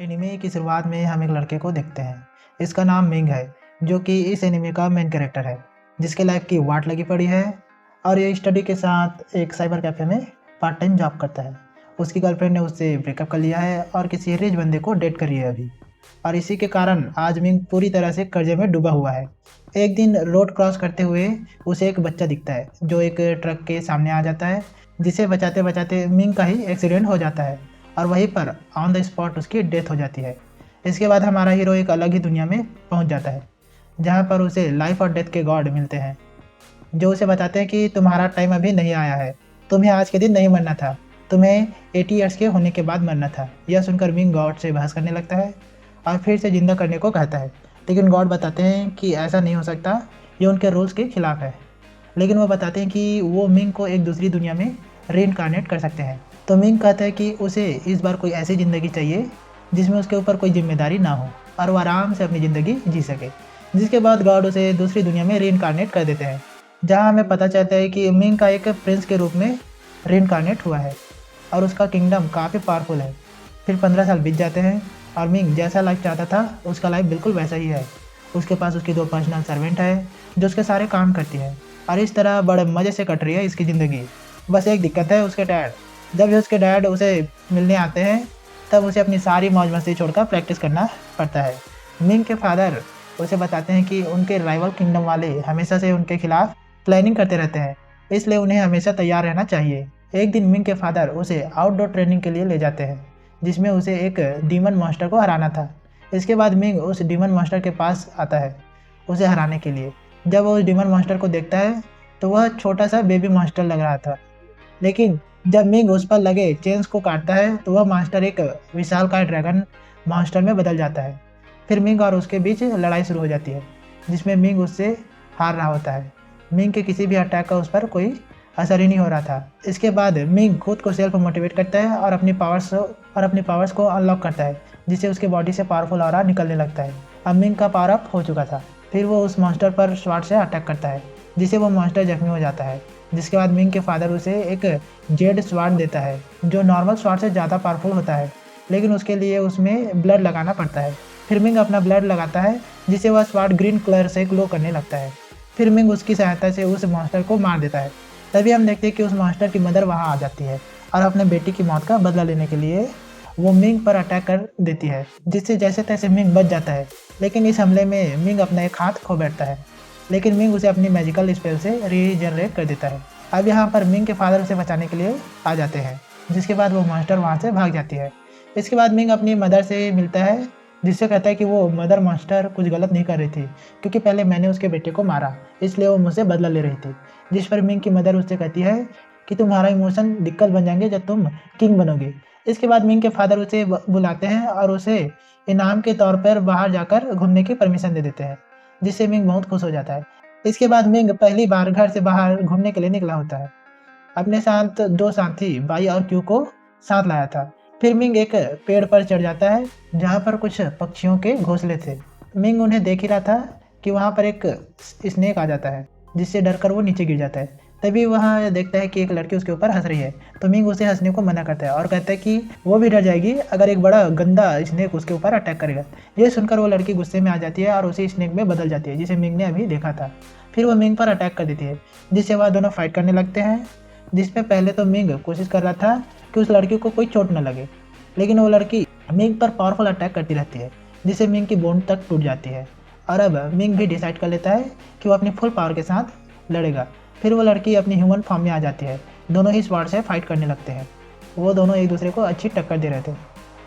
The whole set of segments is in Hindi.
एनिमे की शुरुआत में हम एक लड़के को देखते हैं। इसका नाम मिंग है, जो कि इस एनिमे का मेन कैरेक्टर है, जिसके लाइफ की वाट लगी पड़ी है और ये स्टडी के साथ एक साइबर कैफ़े में पार्ट टाइम जॉब करता है। उसकी गर्लफ्रेंड ने उससे ब्रेकअप कर लिया है और किसी रिच बंदे को डेट कर रही है अभी, और इसी के कारण आज मिंग पूरी तरह से कर्जे में डूबा हुआ है। एक दिन रोड क्रॉस करते हुए उसे एक बच्चा दिखता है, जो एक ट्रक के सामने आ जाता है, जिसे बचाते बचाते मिंग का ही एक्सीडेंट हो जाता है और वहीं पर ऑन द स्पॉट उसकी डेथ हो जाती है। इसके बाद हमारा हीरो एक अलग ही दुनिया में पहुंच जाता है, जहां पर उसे लाइफ और डेथ के गॉड मिलते हैं, जो उसे बताते हैं कि तुम्हारा टाइम अभी नहीं आया है, तुम्हें आज के दिन नहीं मरना था, तुम्हें 80 ईयर्स के होने के बाद मरना था। यह सुनकर मिंग गॉड से बहस करने लगता है और फिर से जिंदा करने को कहता है, लेकिन गॉड बताते हैं कि ऐसा नहीं हो सकता, ये उनके रूल्स के खिलाफ है। लेकिन वो बताते हैं कि वो मिंग को एक दूसरी दुनिया में रीइंकार्नेट कर सकते हैं। तो मिंग कहता है कि उसे इस बार कोई ऐसी ज़िंदगी चाहिए जिसमें उसके ऊपर कोई जिम्मेदारी ना हो और वो आराम से अपनी ज़िंदगी जी सके। जिसके बाद गॉड उसे दूसरी दुनिया में रीइंकार्नेट कर देते हैं, जहां हमें पता चलता है कि मिंग का एक प्रिंस के रूप में रीइंकार्नेट हुआ है और उसका किंगडम काफ़ी पावरफुल है। फिर 15 साल बीत जाते हैं और मिंग जैसा लाइफ चाहता था उसका लाइफ बिल्कुल वैसा ही है। उसके पास उसकी 2 पर्सनल सर्वेंट है जो उसके सारे काम करती है और इस तरह बड़े मज़े से कट रही है इसकी ज़िंदगी। बस एक दिक्कत है, उसके डैड। जब भी उसके डैड उसे मिलने आते हैं तब उसे अपनी सारी मौज मस्ती छोड़कर प्रैक्टिस करना पड़ता है। मिंग के फादर उसे बताते हैं कि उनके राइवल किंगडम वाले हमेशा से उनके खिलाफ प्लानिंग करते रहते हैं, इसलिए उन्हें हमेशा तैयार रहना चाहिए। एक दिन मिंग के फादर उसे आउटडोर ट्रेनिंग के लिए ले जाते हैं, जिसमें उसे एक डीमन मॉन्स्टर को हराना था। इसके बाद मिंग उस डीमन मॉन्स्टर के पास आता है उसे हराने के लिए। जब वो उस डीमन मॉन्स्टर को देखता है तो वह छोटा सा बेबी मॉन्स्टर लग रहा था, लेकिन जब मिंग उस पर लगे चेन्स को काटता है तो वह मॉन्स्टर एक विशालकाय ड्रैगन मॉन्स्टर में बदल जाता है। फिर मिंग और उसके बीच लड़ाई शुरू हो जाती है, जिसमें मिंग उससे हार रहा होता है। मिंग के किसी भी अटैक का उस पर कोई असर ही नहीं हो रहा था। इसके बाद मिंग खुद को सेल्फ मोटिवेट करता है और अपनी पावर्स को अनलॉक करता है, जिससे उसकी बॉडी से पावरफुल ऑरा निकलने लगता है। अब मिंग का पावर अप हो चुका था। फिर वो उस मॉन्स्टर पर स्वॉर्ड से अटैक करता है, जिससे वो मॉन्स्टर जख्मी हो जाता है। जिसके बाद मिंग के फादर उसे एक जेड स्वॉर्ड देता है, जो नॉर्मल स्वॉर्ड से ज़्यादा पावरफुल होता है, लेकिन उसके लिए उसमें ब्लड लगाना पड़ता है। फिर मिंग अपना ब्लड लगाता है, जिससे वह स्वॉर्ड ग्रीन कलर से ग्लो करने लगता है। फिर मिंग उसकी सहायता से उस मॉन्स्टर को मार देता है। तभी हम देखते हैं कि उस मॉन्स्टर की मदर वहाँ आ जाती है और अपने बेटी की मौत का बदला लेने के लिए वो मिंग पर अटैक कर देती है, जिससे जैसे तैसे मिंग बच जाता है। लेकिन इस हमले में मिंग अपना एक हाथ खो बैठता है, लेकिन मिंग उसे अपनी मैजिकल स्पेल से रीजनरेट कर देता है। अब यहाँ पर मिंग के फादर उसे बचाने के लिए आ जाते हैं, जिसके बाद वो मॉन्स्टर वहाँ से भाग जाती है। इसके बाद मिंग अपनी मदर से मिलता है, जिससे कहता है कि वो मदर मॉन्स्टर कुछ गलत नहीं कर रही थी, क्योंकि पहले मैंने उसके बेटे को मारा, इसलिए वो मुझसे बदला ले रही थी। जिस पर मिंग की मदर उससे कहती है कि तुम्हारा इमोशन दिक्कत बन जाएंगे जब तुम किंग बनोगे। इसके बाद मिंग के फादर उसे बुलाते हैं और उसे इनाम के तौर पर बाहर जाकर घूमने की परमिशन दे देते हैं, जिससे मिंग बहुत खुश हो जाता है। इसके बाद मिंग पहली बार घर से बाहर घूमने के लिए निकला होता है। अपने साथ 2 साथी बाई और क्यू को साथ लाया था। फिर मिंग एक पेड़ पर चढ़ जाता है, जहाँ पर कुछ पक्षियों के घोंसले थे। मिंग उन्हें देख ही रहा था कि वहाँ पर एक स्नेक आ जाता है, जिससे डरकर वो नीचे गिर जाता है। तभी वहाँ देखता है कि एक लड़की उसके ऊपर हंस रही है, तो मिंग उसे हंसने को मना करता है और कहता है कि वो भी डर जाएगी अगर एक बड़ा गंदा स्नेक उसके ऊपर अटैक करेगा। ये सुनकर वो लड़की गुस्से में आ जाती है और उसी स्नेक में बदल जाती है, जिसे मिंग ने अभी देखा था। फिर वो मिंग पर अटैक कर देती है, जिससे वह दोनों फाइट करने लगते हैं। जिसमें पहले तो मिंग कोशिश कर रहा था कि उस लड़की को कोई चोट न लगे, लेकिन वो लड़की मिंग पर पावरफुल अटैक करती रहती है, जिससे मिंग की बोन तक टूट जाती है। और अब मिंग भी डिसाइड कर लेता है कि वो अपनी फुल पावर के साथ लड़ेगा। फिर वो लड़की अपनी ह्यूमन फॉर्म में आ जाती है। दोनों ही स्वॉर्ड से फाइट करने लगते हैं। वो दोनों एक दूसरे को अच्छी टक्कर दे रहे थे,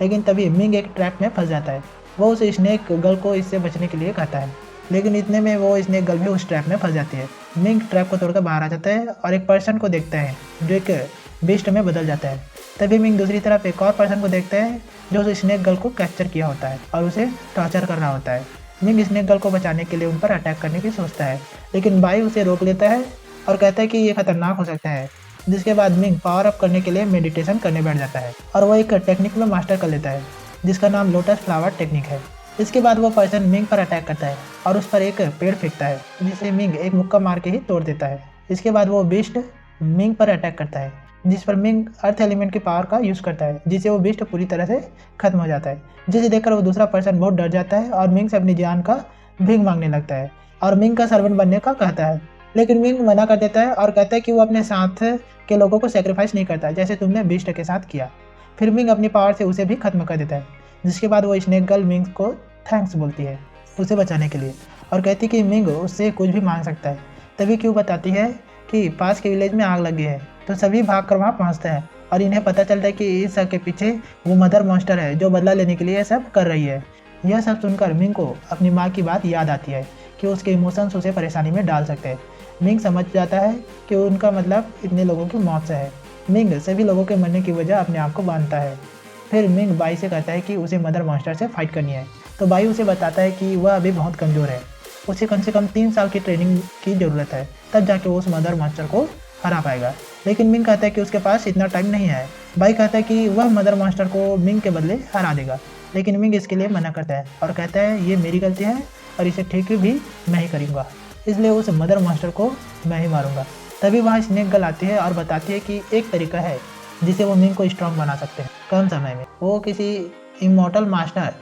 लेकिन तभी मिंग एक ट्रैप में फंस जाता है। वो उस स्नेक गर्ल को इससे बचने के लिए कहता है, लेकिन इतने में वो स्नेक गर्ल भी उस ट्रैप में फंस जाती है। मिंग ट्रैप को तोड़कर बाहर आ जाता है और एक पर्सन को देखता है जो एक बीस्ट में बदल जाता है। तभी मिंग दूसरी तरफ एक और पर्सन को देखता है जो उस स्नेक गर्ल को कैप्चर किया होता है और उसे टॉर्चर कर रहा होता है। मिंग स्नेक गर्ल को बचाने के लिए उन पर अटैक करने की सोचता है, लेकिन बाई उसे रोक लेता है और कहता है कि ये खतरनाक हो सकता है। जिसके बाद मिंग पावर अप करने के लिए मेडिटेशन करने बैठ जाता है और वो एक टेक्निक में मास्टर कर लेता है, जिसका नाम लोटस फ्लावर टेक्निक है। इसके बाद वो पर्सन मिंग पर अटैक करता है और उस पर एक पेड़ फेंकता है, जिसे मिंग एक मुक्का मार के ही तोड़ देता है। इसके बाद वो बीस्ट मिंग पर अटैक करता है, जिस पर मिंग अर्थ एलिमेंट की पावर का यूज़ करता है, जिससे वो बीस्ट पूरी तरह से खत्म हो जाता है। जिसे देखकर वो दूसरा पर्सन बहुत डर जाता है और मिंग से अपनी जान का भीख मांगने लगता है और मिंग का सर्वेंट बनने का कहता है। लेकिन मिंग मना कर देता है और कहता है कि वो अपने साथ के लोगों को सेक्रीफाइस नहीं करता, जैसे तुमने बीस्ट के साथ किया। फिर मिंग अपनी पावर से उसे भी खत्म कर देता है, जिसके बाद वो स्नेक गर्ल मिंग को थैंक्स बोलती है उसे बचाने के लिए और कहती कि मिंग उससे कुछ भी मांग सकता है। तभी क्यों बताती है कि पास के विलेज में आग लगी है, तो सभी भागकर वहाँ पहुँचते हैं और इन्हें पता चलता है कि इस सब के पीछे वो मदर मॉन्स्टर है जो बदला लेने के लिए सब कर रही है। यह सब सुनकर मिंग को अपनी माँ की बात याद आती है कि उसके इमोशंस उसे परेशानी में डाल सकते हैं। मिंग समझ जाता है कि उनका मतलब इतने लोगों की मौत से है। मिंग सभी लोगों के मरने की वजह अपने आप को बांधता है। फिर मिंग बाई से कहता है कि उसे मदर मॉन्स्टर से फाइट करनी है, तो बाई उसे बताता है कि वह अभी बहुत कमज़ोर है, उसे कम से कम 3 साल की ट्रेनिंग की ज़रूरत है, तब जाके वो उस मदर मॉन्स्टर को हरा पाएगा। लेकिन मिंग कहता है कि उसके पास इतना टाइम नहीं है। बाई कहता है कि वह मदर मॉन्स्टर को मिंग के बदले हरा देगा, लेकिन मिंग इसके लिए मना करता है और कहता है ये मेरी गलती है और इसे ठीक भी मैं ही करूँगा, इसलिए उस मदर मॉन्स्टर को मैं ही मारूंगा। तभी वहाँ स्नेक गर्ल आती है और बताती है कि एक तरीका है जिसे वो मिंग को स्ट्रॉन्ग बना सकते हैं कम समय में। वो किसी इमॉर्टल मास्टर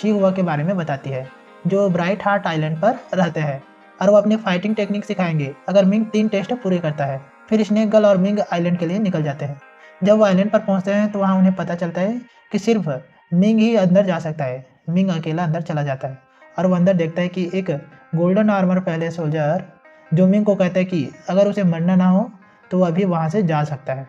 शिहुआ के बारे में बताती है जो ब्राइट हार्ट आइलैंड पर रहते हैं और वो अपनी फाइटिंग टेक्निक सिखाएंगे अगर मिंग 3 टेस्ट पूरे करता है। फिर स्नेक गर्ल और मिंग आइलैंड के लिए निकल जाते हैं। जब वो आइलैंड पर पहुंचते हैं तो वहाँ उन्हें पता चलता है कि सिर्फ मिंग ही अंदर जा सकता है। मिंग अकेला अंदर चला जाता है और वो अंदर देखता है कि एक गोल्डन आर्मर पहले सोल्जर जो मिंग को कहता है कि अगर उसे मरना ना हो तो वो अभी वहाँ से जा सकता है।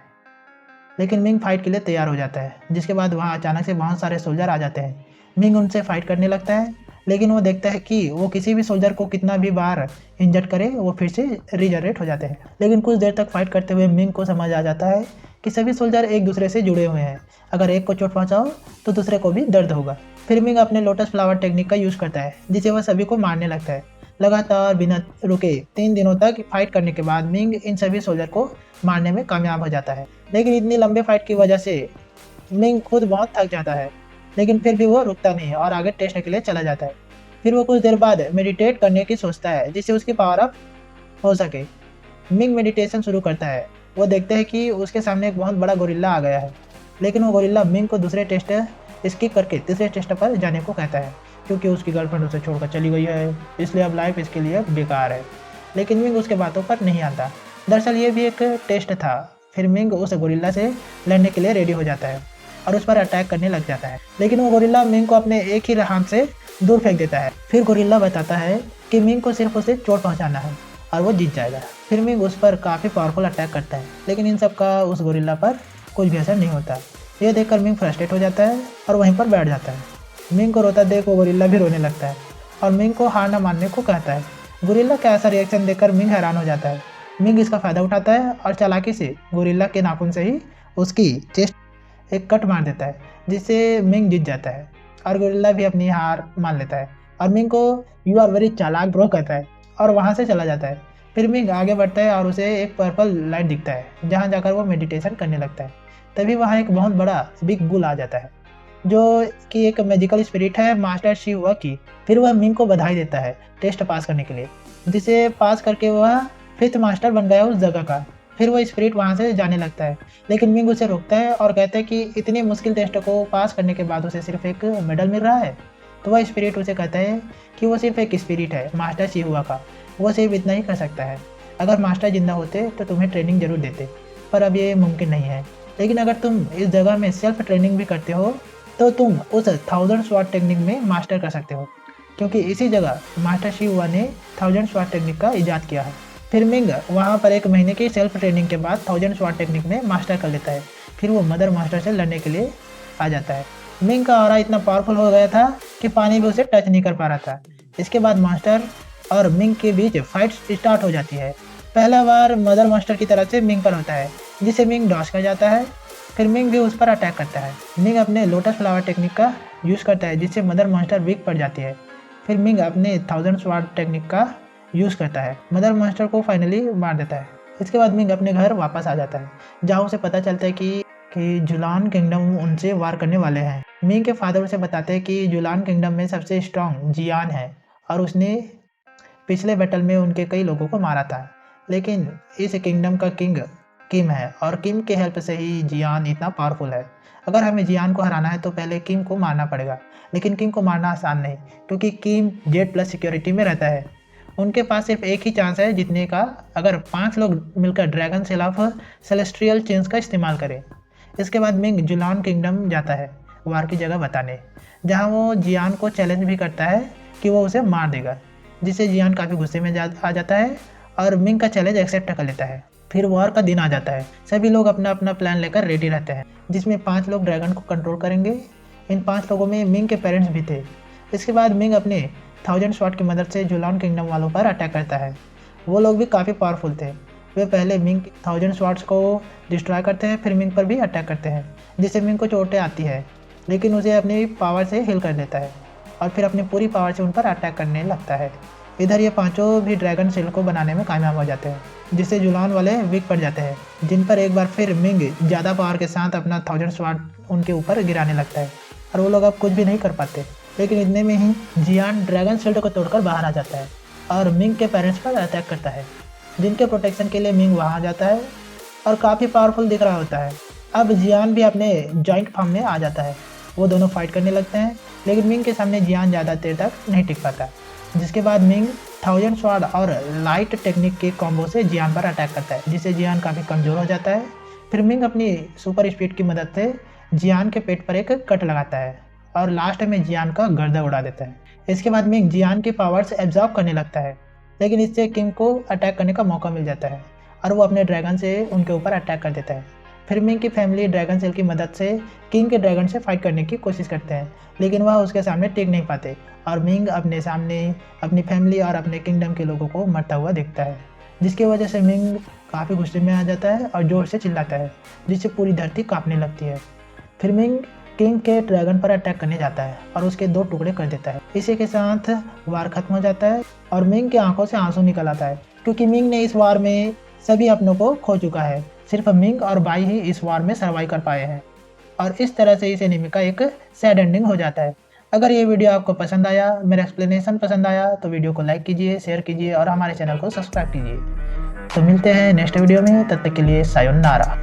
लेकिन मिंग फाइट के लिए तैयार हो जाता है, जिसके बाद वहाँ अचानक से बहुत सारे सोल्जर आ जाते हैं। मिंग उनसे फाइट करने लगता है, लेकिन वो देखता है कि वो किसी भी सोल्जर को कितना भी बार इंजर्ड करे वो फिर से रिजनरेट हो जाते हैं। लेकिन कुछ देर तक फाइट करते हुए मिंग को समझ आ जाता है कि सभी सोल्जर एक दूसरे से जुड़े हुए हैं, अगर एक को चोट पहुँचाओ तो दूसरे को भी दर्द होगा। फिर मिंग अपने लोटस फ्लावर टेक्निक का यूज़ करता है, जिससे वह सभी को मारने लगता है। लगातार बिना रुके 3 दिनों तक फाइट करने के बाद मिंग इन सभी सोल्जर को मारने में कामयाब हो जाता है। लेकिन इतनी लंबे फाइट की वजह से मिंग खुद बहुत थक जाता है, लेकिन फिर भी वो रुकता नहीं और आगे टेस्ट के लिए चला जाता है। फिर वो कुछ देर बाद मेडिटेट करने की सोचता है जिससे उसकी पावर अप हो सके। मिंग मेडिटेशन शुरू करता है। वो देखते हैं कि उसके सामने एक बहुत बड़ा गोरिल्ला आ गया है, लेकिन वो गोरिल्ला मिंग को दूसरे टेस्ट स्किप करके तीसरे टेस्ट पर जाने को कहता है, क्योंकि उसकी गर्लफ्रेंड उसे छोड़कर चली गई है, इसलिए अब लाइफ इसके लिए बेकार है। लेकिन मिंग उसके बातों पर नहीं आता। दरअसल ये भी एक टेस्ट था। फिर मिंग उस गोरिल्ला से लड़ने के लिए रेडी हो जाता है और उस पर अटैक करने लग जाता है, लेकिन वो गोरिल्ला मिंग को अपने एक ही हाथ से दूर फेंक देता है। फिर गोरिल्ला बताता है कि मिंग को सिर्फ उसे चोट पहुंचाना है और वो जीत जाएगा। फिर मिंग उस पर काफ़ी पावरफुल अटैक करता है, लेकिन इन सब का उस गोरिल्ला पर कुछ भी असर नहीं होता। यह देखकर मिंग फ्रस्ट्रेट हो जाता है और वहीं पर बैठ जाता है। मिंग को रोता देख वो गोरिल्ला भी रोने लगता है और मिंग को हार न मानने को कहता है। गोरिल्ला का ऐसा रिएक्शन देखकर मिंग हैरान हो जाता है। मिंग इसका फ़ायदा उठाता है और चालाकी से गोरिल्ला के नाखून से ही उसकी चेस्ट एक कट मार देता है, जिससे मिंग जीत जाता है और गोरिल्ला भी अपनी हार मान लेता है और मिंग को यू आर वेरी चालाक ब्रो कहता है और वहाँ से चला जाता है। फिर मिंग आगे बढ़ता है और उसे एक पर्पल लाइट दिखता है, जहाँ जाकर वो मेडिटेशन करने लगता है। तभी वहाँ एक बहुत बड़ा बिग बुल आ जाता है जो कि एक मैजिकल स्पिरिट है मास्टर शिहुआ की। फिर वह मिंग को बधाई देता है टेस्ट पास करने के लिए, जिसे पास करके वह 5th मास्टर बन गया उस जगह का। फिर वह स्पिरिट वहाँ से जाने लगता है, लेकिन मिंग उसे रोकता है और कहता है कि इतनी मुश्किल टेस्ट को पास करने के बाद उसे सिर्फ एक मेडल मिल रहा है। तो वह स्पिरिट उसे कहता है कि वो सिर्फ एक स्पिरिट है मास्टर शिहुआ का, वो सिर्फ इतना ही कर सकता है। अगर मास्टर जिंदा होते तो तुम्हें ट्रेनिंग जरूर देते, पर अब ये मुमकिन नहीं है। लेकिन अगर तुम इस जगह में सेल्फ ट्रेनिंग भी करते हो तो तुम उस 1000 स्वॉट टेक्निक में मास्टर कर सकते हो, क्योंकि इसी जगह मास्टर शिहुआ ने 1000 स्वॉट टेक्निक का इजाद किया है। फिर मिंग वहाँ पर 1 महीने की सेल्फ ट्रेनिंग के बाद 1000 स्वॉट टेक्निक में मास्टर कर लेता है। फिर वो मदर मास्टर से लड़ने के लिए आ जाता है। मिंग का ऑरा इतना पावरफुल हो गया था कि पानी भी उसे टच नहीं कर पा रहा था। इसके बाद मास्टर और मिंग के बीच फाइट स्टार्ट हो जाती है। पहला बार मदर मास्टर की तरफ से मिंग पर होता है, जिसे मिंग डॉज कर जाता है। फिर मिंग भी उस पर अटैक करता है। मिंग अपने लोटस फ्लावर टेक्निक का यूज़ करता है, जिससे मदर मास्टर वीक पड़ जाती है। फिर मिंग अपने 1000 स्वॉट टेक्निक का यूज़ करता है, मदर मास्टर को फाइनली मार देता है। इसके बाद मिंग अपने घर वापस आ जाता है, जहाँ उसे पता चलता है कि जुलान किंगडम उनसे वार करने वाले हैं। मिंग के फादर उसे बताते हैं कि जुलान किंगडम में सबसे स्ट्रॉन्ग जियान है और उसने पिछले बैटल में उनके कई लोगों को मारा था। लेकिन इस किंगडम का किंग किम है और किम के हेल्प से ही जियान इतना पावरफुल है। अगर हमें जियान को हराना है तो पहले किम को मारना पड़ेगा, लेकिन किम को मारना आसान नहीं क्योंकि किम जेड प्लस सिक्योरिटी में रहता है। उनके पास सिर्फ एक ही चांस है जीतने का, अगर 5 लोग मिलकर dragon cell of celestial change का इस्तेमाल करें। इसके बाद मिंग जुलान किंगडम जाता है वार की जगह बताने, जहाँ वो जियान को चैलेंज भी करता है कि वो उसे मार देगा, जिससे जियान काफ़ी गुस्से में आ जाता है और मिंग का चैलेंज एक्सेप्ट कर लेता है। फिर वॉर का दिन आ जाता है। सभी लोग अपना अपना प्लान लेकर रेडी रहते हैं, जिसमें 5 लोग ड्रैगन को कंट्रोल करेंगे। इन 5 लोगों में मिंग के पेरेंट्स भी थे। इसके बाद मिंग अपने 1000 स्वॉर्ड की मदद से जुलान किंगडम वालों पर अटैक करता है। वो लोग भी काफ़ी पावरफुल थे। वे पहले मिंग 1000 स्वॉर्ड्स को डिस्ट्रॉय करते हैं, फिर मिंग पर भी अटैक करते हैं, जिससे मिंग को चोटें आती है, लेकिन उसे अपनी पावर से हील कर देता है और फिर अपनी पूरी पावर से उन पर अटैक करने लगता है। इधर ये पांचों भी ड्रैगन सेल को बनाने में कामयाब हो जाते हैं, जिससे जुलान वाले वीक पड़ जाते हैं, जिन पर एक बार फिर मिंग ज़्यादा पावर के साथ अपना 1000 स्वॉर्ड उनके ऊपर गिराने लगता है और वो लोग अब कुछ भी नहीं कर पाते। लेकिन इतने में ही जियान ड्रैगन शील्ड को तोड़कर बाहर आ जाता है और मिंग के पेरेंट्स पर अटैक करता है, जिनके प्रोटेक्शन के लिए मिंग वहाँ जाता है और काफ़ी पावरफुल दिख रहा होता है। अब जियान भी अपने जॉइंट फॉर्म में आ जाता है। वो दोनों फाइट करने लगते हैं, लेकिन मिंग के सामने जियान ज़्यादा देर तक नहीं टिक पाता। जिसके बाद मिंग 1000 स्वॉर्ड और लाइट टेक्निक के कॉम्बो से जियान पर अटैक करता है, जिससे जियान काफ़ी कमज़ोर हो जाता है। फिर मिंग अपनी सुपर स्पीड की मदद से जियान के पेट पर एक कट लगाता है और लास्ट में जियान का गर्दा उड़ा देता है। इसके बाद मिंग जियान की पावर्स एब्जॉर्ब करने लगता है, लेकिन इससे किम को अटैक करने का मौका मिल जाता है और वो अपने ड्रैगन से उनके ऊपर अटैक कर देता है। फिर मिंग की फैमिली ड्रैगन सेल की मदद से किंग के ड्रैगन से फाइट करने की कोशिश करते हैं, लेकिन वह उसके सामने टिक नहीं पाते और मिंग अपने सामने अपनी फैमिली और अपने किंगडम के लोगों को मरता हुआ दिखता है, जिसकी वजह से मिंग काफ़ी गुस्से में आ जाता है और जोर से चिल्लाता है, जिससे पूरी धरती कांपने लगती है। फिर मिंग किंग के ड्रैगन पर अटैक करने जाता है और उसके 2 टुकड़े कर देता है। इसी के साथ वार खत्म हो जाता है और मिंग की आंखों से आंसू निकल आता है, क्योंकि मिंग ने इस वार में सभी अपनों को खो चुका है। सिर्फ मिंग और बाई ही इस वार में सर्वाइव कर पाए हैं और इस तरह से इस एनीमे का एक सैड एंडिंग हो जाता है। अगर ये वीडियो आपको पसंद आया, मेरा एक्सप्लेनेशन पसंद आया, तो वीडियो को लाइक कीजिए, शेयर कीजिए और हमारे चैनल को सब्सक्राइब कीजिए। तो मिलते हैं नेक्स्ट वीडियो में, तब तक के लिए सायोनारा।